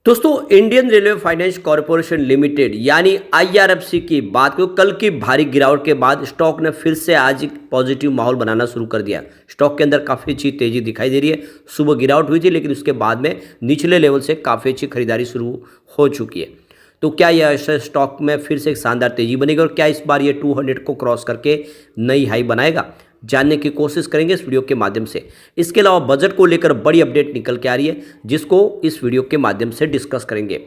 दोस्तों, Indian railway finance corporation limited यानी IRFC की बात करो, कल की भारी गिरावट के बाद स्टॉक ने फिर से आज एक पॉजिटिव माहौल बनाना शुरू कर दिया। स्टॉक के अंदर काफ़ी अच्छी तेजी दिखाई दे रही है। सुबह गिरावट हुई थी, लेकिन उसके बाद में निचले लेवल से काफ़ी अच्छी खरीदारी शुरू हो चुकी है। तो क्या यह स्टॉक में फिर से एक शानदार तेजी बनेगी और क्या इस बार ये 200 को क्रॉस करके नई हाई बनाएगा, जानने की कोशिश करेंगे इस वीडियो के माध्यम से। इसके अलावा बजट को लेकर बड़ी अपडेट निकल के आ रही है, जिसको इस वीडियो के माध्यम से डिस्कस करेंगे।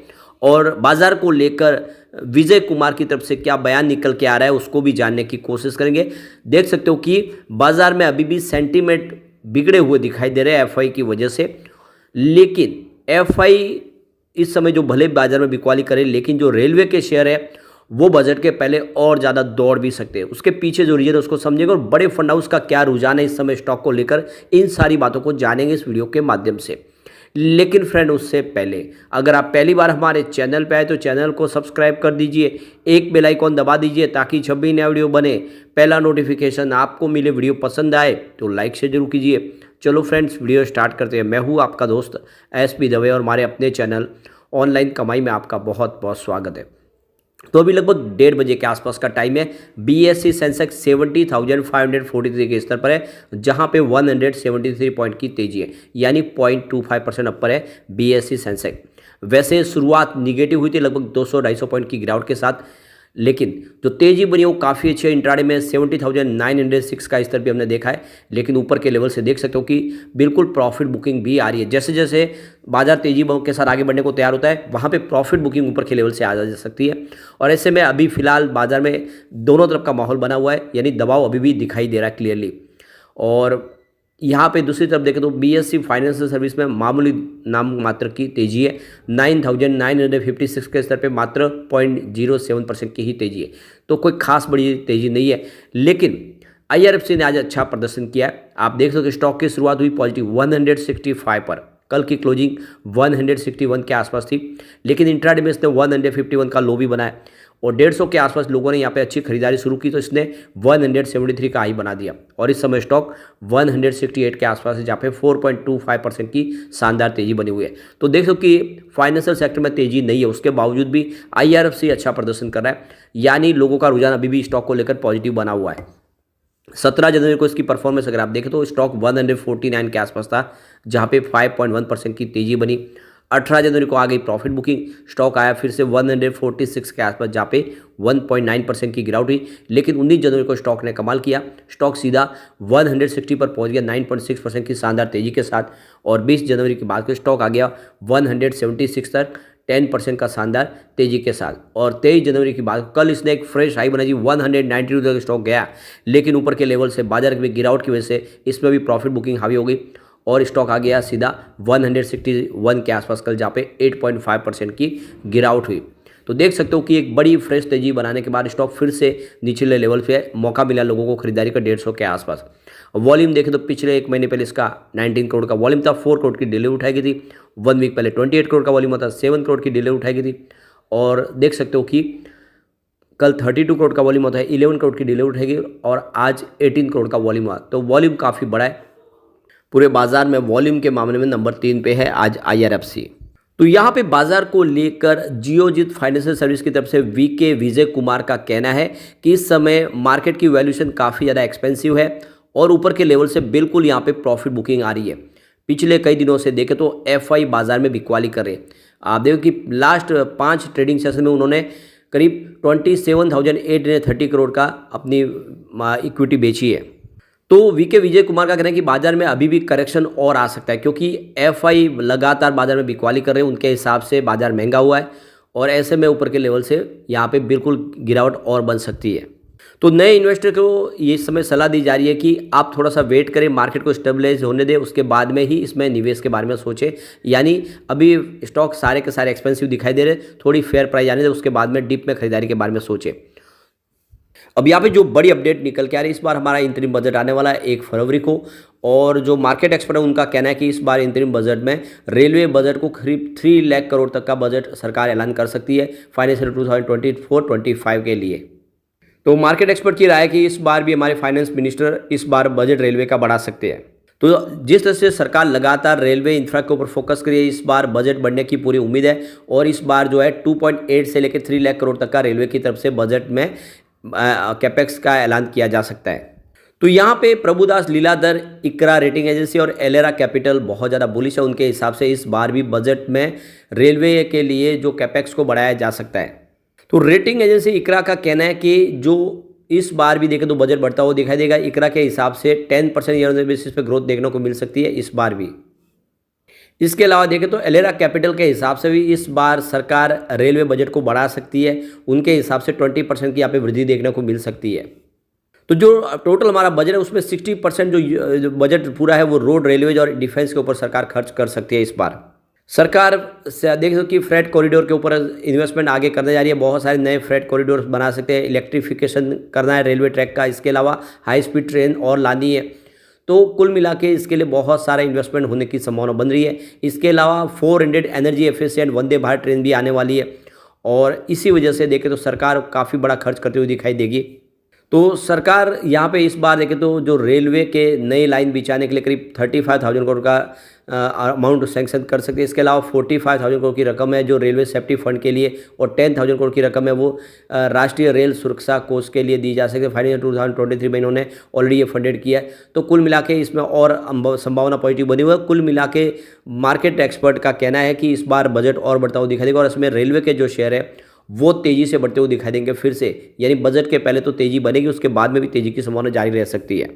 और बाजार को लेकर विजय कुमार की तरफ से क्या बयान निकल के आ रहा है, उसको भी जानने की कोशिश करेंगे। देख सकते हो कि बाजार में अभी भी सेंटीमेंट बिगड़े हुए दिखाई दे रहे हैं एफआई की वजह से। लेकिन एफआई इस समय जो भले बाजार में बिकवाली करे, लेकिन जो रेलवे के शेयर है वो बजट के पहले और ज़्यादा दौड़ भी सकते हैं। उसके पीछे जो रीजन है उसको समझेंगे और बड़े फंड हाउस का क्या रुझान है इस समय स्टॉक को लेकर, इन सारी बातों को जानेंगे इस वीडियो के माध्यम से। लेकिन फ्रेंड, उससे पहले अगर आप पहली बार हमारे चैनल पे आए तो चैनल को सब्सक्राइब कर दीजिए, एक बेल आइकॉन दबा दीजिए ताकि जब भी नया वीडियो बने पहला नोटिफिकेशन आपको मिले। वीडियो पसंद आए तो लाइक से जरूर कीजिए। चलो फ्रेंड्स, वीडियो स्टार्ट करते हैं। मैं हूँ आपका दोस्त एसपी दवे और हमारे अपने चैनल ऑनलाइन कमाई में आपका बहुत बहुत स्वागत है। तो अभी लगभग 1:30 बजे के आसपास का टाइम है। बीएसई सेंसेक्स 70,543 के स्तर पर है, जहां पे 173 पॉइंट की तेजी है, यानी 0.25% अपर है बीएसई सेंसेक्स। वैसे शुरुआत निगेटिव हुई थी लगभग 200-250 पॉइंट की गिरावट के साथ, लेकिन जो तेजी बनी वो काफ़ी अच्छी है। इंट्राडे में 70,906 का स्तर भी हमने देखा है, लेकिन ऊपर के लेवल से देख सकते हो कि बिल्कुल प्रॉफिट बुकिंग भी आ रही है। जैसे जैसे बाजार तेजी के साथ आगे बढ़ने को तैयार होता है, वहाँ पे प्रॉफिट बुकिंग ऊपर के लेवल से आ जा सकती है। और ऐसे में अभी फिलहाल बाजार में दोनों तरफ का माहौल बना हुआ है, यानी दबाव अभी भी दिखाई दे रहा है क्लियरली। और यहाँ पे दूसरी तरफ देखें तो बीएसई फाइनेंशियल सर्विस में मामूली नाम मात्र की तेजी है। 9,956 के स्तर पे मात्र 0.07% की ही तेजी है, तो कोई खास बड़ी तेजी नहीं है। लेकिन आईआरएफसी ने आज अच्छा प्रदर्शन किया है। आप देख सकते हो स्टॉक की शुरुआत हुई पॉजिटिव 165 पर, कल की क्लोजिंग 161 के आसपास थी, लेकिन इंट्राडे में इसने 151 का लो भी बनाया और 150 के आसपास लोगों ने यहाँ पे अच्छी खरीदारी शुरू की, तो इसने 173 का हाई बना दिया और इस समय स्टॉक 168 के आसपास है, जहाँ पे 4.25% की शानदार तेजी बनी हुई है। तो देख सकते कि फाइनेंशियल सेक्टर में तेजी नहीं है, उसके बावजूद भी आईआरएफसी अच्छा प्रदर्शन कर रहा है, यानी लोगों का रुझान अभी भी स्टॉक को लेकर पॉजिटिव बना हुआ है। 17 जनवरी को इसकी परफॉर्मेंस अगर आप देखें तो स्टॉक 149 के आसपास था, जहाँ पे 5.1% की तेजी बनी। 18 जनवरी को आ गई प्रॉफिट बुकिंग, स्टॉक आया फिर से 146 के आसपास, जहाँ पे 1.9% की गिरावट हुई। लेकिन 19 जनवरी को स्टॉक ने कमाल किया, स्टॉक सीधा 160 पर पहुंच गया 9.6% की शानदार तेजी के साथ। और 20 जनवरी के बाद स्टॉक आ गया 176 तक 10% का शानदार तेजी के साथ। और 23 जनवरी की बात, कल इसने एक फ्रेश हाई बनाई, 192 तक स्टॉक गया, लेकिन ऊपर के लेवल से बाजार में गिरावट की वजह से इसमें भी प्रॉफिट बुकिंग हावी हो गई और स्टॉक आ गया सीधा 161 के आसपास कल, जहाँ पे 8.5% की गिरावट हुई। तो देख सकते हो कि एक बड़ी फ्रेश तेजी बनाने के बाद स्टॉक फिर से निचले लेवल पे मौका मिला लोगों को खरीदारी का 150 के आसपास। वॉल्यूम देखें तो पिछले एक महीने पहले इसका 19 करोड़ का वॉल्यूम था, 4 करोड़ की डिलीवरी उठाई गई थी। 1 वीक पहले 28 करोड़ का वॉल्यूम था, 7 करोड़ की डिलीवरी उठाई गई थी। और देख सकते हो कि कल 32 करोड़ का वॉल्यूम होता है, 11 करोड़ की डिलीवरी उठाई गई और आज 18 करोड़ का वॉल्यूम हुआ। तो वॉल्यूम काफ़ी बड़ा है, पूरे बाजार में वॉल्यूम के मामले में नंबर 3 पे है आज आईआरएफसी। तो यहाँ पे बाजार को लेकर जियोजित फाइनेंशियल सर्विस की तरफ से वीके विजय कुमार का कहना है कि इस समय मार्केट की वैल्यूएशन काफ़ी ज़्यादा एक्सपेंसिव है और ऊपर के लेवल से बिल्कुल यहाँ पे प्रॉफिट बुकिंग आ रही है। पिछले कई दिनों से देखें तो एफआई बाजार में बिकवाली कर रहे हैं। आप देखो कि लास्ट 5 ट्रेडिंग सेशन में उन्होंने करीब 27,830 करोड़ का अपनी इक्विटी बेची है। तो वीके विजय कुमार का कहना है कि बाजार में अभी भी करेक्शन और आ सकता है, क्योंकि एफआई लगातार बाजार में बिकवाली कर रहे हैं, उनके हिसाब से बाजार महंगा हुआ है और ऐसे में ऊपर के लेवल से यहाँ पे बिल्कुल गिरावट और बन सकती है। तो नए इन्वेस्टर को ये समय सलाह दी जा रही है कि आप थोड़ा सा वेट करें, मार्केट को स्टेबलाइज होने दें, उसके बाद में ही इसमें निवेश के बारे में सोचें। यानी अभी स्टॉक सारे के सारे एक्सपेंसिव दिखाई दे रहे, थोड़ी फेयर प्राइस आने दें, उसके बाद में डिप में खरीदारी के बारे में सोचें। अब यहाँ पे जो बड़ी अपडेट निकल के आ रही है, इस बार हमारा इंतरिम बजट आने वाला है 1 फरवरी को, और जो मार्केट एक्सपर्ट है उनका कहना है कि इस बार इंतरिम बजट में रेलवे बजट को करीब 3 लाख करोड़ तक का बजट सरकार ऐलान कर सकती है फाइनेंशियल 2024-25 के लिए। तो मार्केट एक्सपर्ट की राय है कि इस बार भी हमारे फाइनेंस मिनिस्टर इस बार बजट रेलवे का बढ़ा सकते हैं। तो जिस तरह से सरकार लगातार रेलवे इंफ्रा के ऊपर फोकस कर रही है, इस बार बजट बढ़ने की पूरी उम्मीद है और इस बार जो है 2.8 से लेकर 3 लाख करोड़ तक का रेलवे की तरफ से बजट में कैपेक्स का ऐलान किया जा सकता है। तो यहाँ पे प्रभुदास लीलाधर, इकरा रेटिंग एजेंसी और एलेरा कैपिटल बहुत ज़्यादा बुलिश है। उनके हिसाब से इस बार भी बजट में रेलवे के लिए जो कैपेक्स को बढ़ाया जा सकता है। तो रेटिंग एजेंसी इकरा का कहना है कि जो इस बार भी देखें तो बजट बढ़ता हुआ दिखाई देगा। इकरा के हिसाब से 10% ईयर ऑन बेसिस पे ग्रोथ देखने को मिल सकती है इस बार भी। इसके अलावा देखें तो एलेरा कैपिटल के हिसाब से भी इस बार सरकार रेलवे बजट को बढ़ा सकती है। उनके हिसाब से 20% की यहाँ पे वृद्धि देखने को मिल सकती है। तो जो टोटल हमारा बजट है उसमें 60% जो बजट पूरा है वो रोड, रेलवेज और डिफेंस के ऊपर सरकार खर्च कर सकती है इस बार। सरकार से देख सकते कि फ्रेट कॉरिडोर के ऊपर इन्वेस्टमेंट आगे करने जा रही है। बहुत सारे नए फ्रेट कॉरिडोर बना सकते हैं, इलेक्ट्रिफिकेशन करना है रेलवे ट्रैक का, इसके अलावा हाई स्पीड ट्रेन और लानी है। तो कुल मिला के इसके लिए बहुत सारा इन्वेस्टमेंट होने की संभावना बन रही है। इसके अलावा 400 energy efficient Vande Bharat train भी आने वाली है और इसी वजह से देखें तो सरकार काफ़ी बड़ा खर्च करती हुई दिखाई देगी। तो सरकार यहाँ पे इस बार देखें तो जो रेलवे के नई लाइन बिछाने के लिए करीब 35,000 करोड़ का अमाउंट सैंक्शन कर सकती है। इसके अलावा 45,000 करोड़ की रकम है जो रेलवे सेफ्टी फंड के लिए और 10,000 करोड़ की रकम है वो राष्ट्रीय रेल सुरक्षा कोष के लिए दी जा सकती है। फाइनेंशियल 2023 में इन्होंने ऑलरेडी ये फंडेड किया है। तो कुल मिला के इसमें और संभावना पॉजिटिव बनी हुई है। कुल मिला के मार्केट एक्सपर्ट का कहना है कि इस बार बजट और बढ़ता हुआ दिखाई देगा और इसमें रेलवे के जो शेयर है वो तेज़ी से बढ़ते हुए दिखाई देंगे फिर से। यानी बजट के पहले तो तेज़ी बनेगी, उसके बाद में भी तेज़ी की संभावना जारी रह सकती है।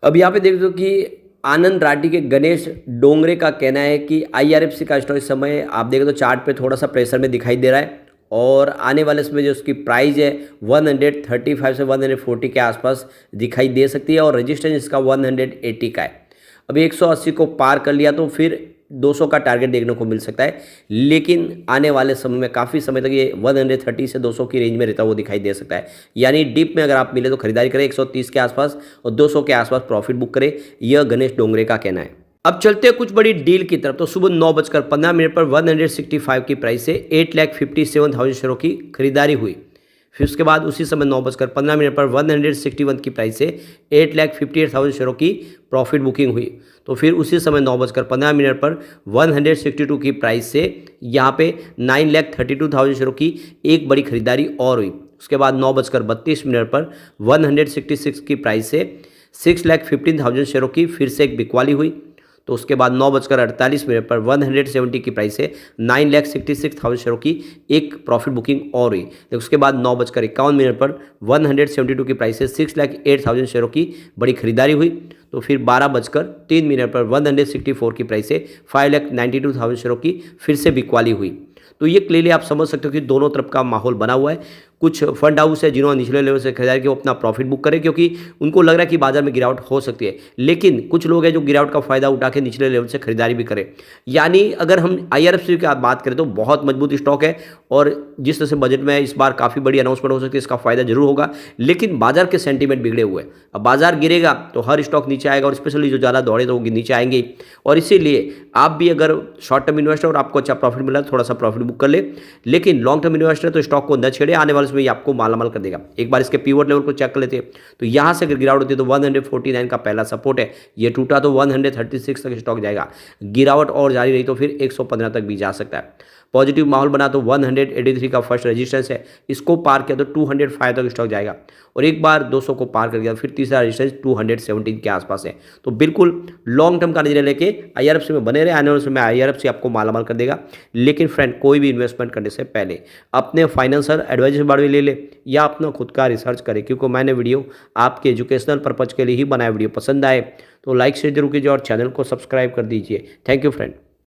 अब यहाँ पे देख दो कि आनंद राठी के गणेश डोंगरे का कहना है कि IRFC का स्टॉक इस समय आप देखें तो चार्ट पे थोड़ा सा प्रेशर में दिखाई दे रहा है और आने वाले समय जो उसकी प्राइस है 135 से 140 के आसपास दिखाई दे सकती है और रजिस्टेंस इसका 180 का है। अभी 180 को पार कर लिया तो फिर 200 का टारगेट देखने को मिल सकता है, लेकिन आने वाले समय में काफ़ी समय तक ये 130 से 200 की रेंज में रहता हुआ दिखाई दे सकता है। यानी डिप में अगर आप मिले तो खरीदारी करें 130 के आसपास और 200 के आसपास प्रॉफिट बुक करें, यह गणेश डोंगरे का कहना है। अब चलते हैं कुछ बड़ी डील की तरफ। तो सुबह 9:15 पर 165 की प्राइस से 8,57,000 शेयरों की खरीदारी हुई। फिर उसके बाद उसी समय 9:15 पर 161 की प्राइस से 8,58,000 शेयरों की प्रॉफिट बुकिंग हुई। तो फिर उसी समय 9:15 पर 162 की प्राइस से यहाँ पे 9,32,000 शेयरों की एक बड़ी खरीदारी और हुई। उसके बाद 9:32 पर 166 की प्राइस से 6,15,000 शेयरों की फिर से एक बिकवाली हुई। तो उसके बाद 9:48 पर 170 की प्राइस से 9,66,000 शेयरों की एक प्रॉफिट बुकिंग और हुई। तो उसके बाद 9:51 पर 172 की प्राइस से 6,08,000 शेयरों की बड़ी खरीदारी हुई। तो फिर 12:03 पर 164 की प्राइस से 5,92,000 शेयरों की फिर से बिकवाली हुई। तो ये क्लियरली आप समझ सकते हो कि दोनों तरफ का माहौल बना हुआ है। कुछ फंड हाउस है जिन्होंने निचले लेवल से खरीदारी की वो अपना प्रॉफिट बुक करें क्योंकि उनको लग रहा है कि बाजार में गिरावट हो सकती है, लेकिन कुछ लोग हैं जो गिरावट का फायदा उठा के निचले लेवल से खरीदारी भी करें। यानी अगर हम IRFC की बात करें तो बहुत मजबूत स्टॉक है और जिस तरह से बजट में इस बार काफ़ी बड़ी अनाउंसमेंट हो सकती है, इसका फायदा जरूर होगा, लेकिन बाजार के सेंटीमेंट बिगड़े हुए हैं। अब बाजार गिरेगा तो हर स्टॉक नीचे आएगा और स्पेशली जो ज़्यादा दौड़े तो वो नीचे आएंगे। और इसीलिए आप भी अगर शॉर्ट टर्म इन्वेस्टर और आपको अच्छा प्रॉफिट मिला थोड़ा सा प्रॉफिट बुक कर ले, लेकिन लॉन्ग टर्म इन्वेस्टर तो स्टॉक को न छेड़े, आने वाले समय आपको मालामाल कर देगा। एक बार इसके पिवट लेवल को चेक कर लेते हैं तो यहां से अगर गिरावट होती है तो 149 का पहला सपोर्ट है, ये टूटा तो 136 तक स्टॉक जाएगा। गिरावट और जारी रही तो फिर 115 तक भी जा सकता है। पॉजिटिव माहौल बना तो 183 का फर्स्ट रेजिस्टेंस है, इसको पार किया तो 205 तक स्टॉक जाएगा और एक बार 200 को पार कर गया फिर तीसरा रेजिस्टेंस 217 के आसपास है। तो बिल्कुल लॉन्ग टर्म का नजरिया लेके IRFC में बने रहे, आने वाले समय IRFC आपको मालामाल कर देगा। लेकिन फ्रेंड कोई भी इन्वेस्टमेंट करने से पहले अपने फाइनेंशियल एडवाइजर से बारे में ले ले या अपना खुद का रिसर्च करें, क्योंकि मैंने वीडियो आपके एजुकेशनल पर्पज के लिए ही बनाया। वीडियो पसंद आए तो लाइक शेयर जरूर कीजिए और चैनल को सब्सक्राइब कर दीजिए। Thank you friend.